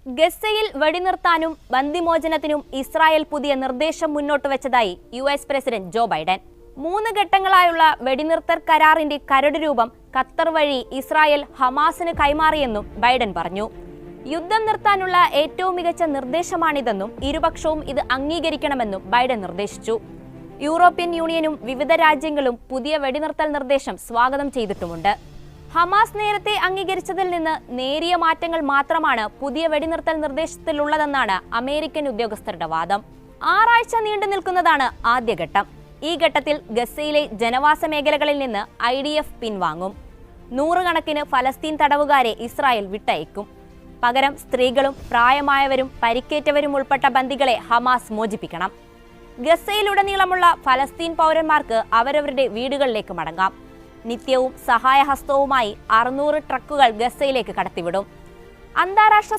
ഗസയിൽ വെടിനിർത്താനും ബന്ദിമോചനത്തിനും ഇസ്രായേൽ പുതിയ നിർദ്ദേശം മുന്നോട്ട് വെച്ചതായി US പ്രസിഡന്റ് ജോ ബൈഡൻ. 3 ഘട്ടങ്ങളായുള്ള വെടിനിർത്തൽ കരാറിന്റെ കരട് രൂപം ഖത്തർ വഴി ഇസ്രായേൽ ഹമാസിന് കൈമാറിയെന്നും ബൈഡൻ പറഞ്ഞു. യുദ്ധം നിർത്താനുള്ള ഏറ്റവും മികച്ച നിർദ്ദേശമാണിതെന്നും ഇരുപക്ഷവും ഇത് അംഗീകരിക്കണമെന്നും ബൈഡൻ നിർദ്ദേശിച്ചു. യൂറോപ്യൻ യൂണിയനും വിവിധ രാജ്യങ്ങളും പുതിയ വെടിനിർത്തൽ നിർദ്ദേശം സ്വാഗതം ചെയ്തിട്ടുമുണ്ട്. ഹമാസ് നേരത്തെ അംഗീകരിച്ചതിൽ നിന്ന് നേരിയ മാറ്റങ്ങൾ മാത്രമാണ് പുതിയ വെടിനിർത്തൽ നിർദ്ദേശത്തിലുള്ളതെന്നാണ് അമേരിക്കൻ ഉദ്യോഗസ്ഥരുടെ വാദം. 6 ആഴ്ച നീണ്ടു നിൽക്കുന്നതാണ് ആദ്യഘട്ടം. ഈ ഘട്ടത്തിൽ ഗസയിലെ ജനവാസ മേഖലകളിൽ നിന്ന് IDF പിൻവാങ്ങും. 100 കണക്കിന് ഫലസ്തീൻ തടവുകാരെ ഇസ്രായേൽ വിട്ടയക്കും. പകരം സ്ത്രീകളും പ്രായമായവരും പരിക്കേറ്റവരും ഉൾപ്പെട്ട ബന്ദികളെ ഹമാസ് മോചിപ്പിക്കണം. ഗസയിലുടനീളമുള്ള ഫലസ്തീൻ പൗരന്മാർക്ക് അവരവരുടെ വീടുകളിലേക്ക് മടങ്ങാം. നിത്യവും സഹായഹസ്തവുമായി 600 ട്രക്കുകൾ ഗസയിലേക്ക് കടത്തിവിടും. അന്താരാഷ്ട്ര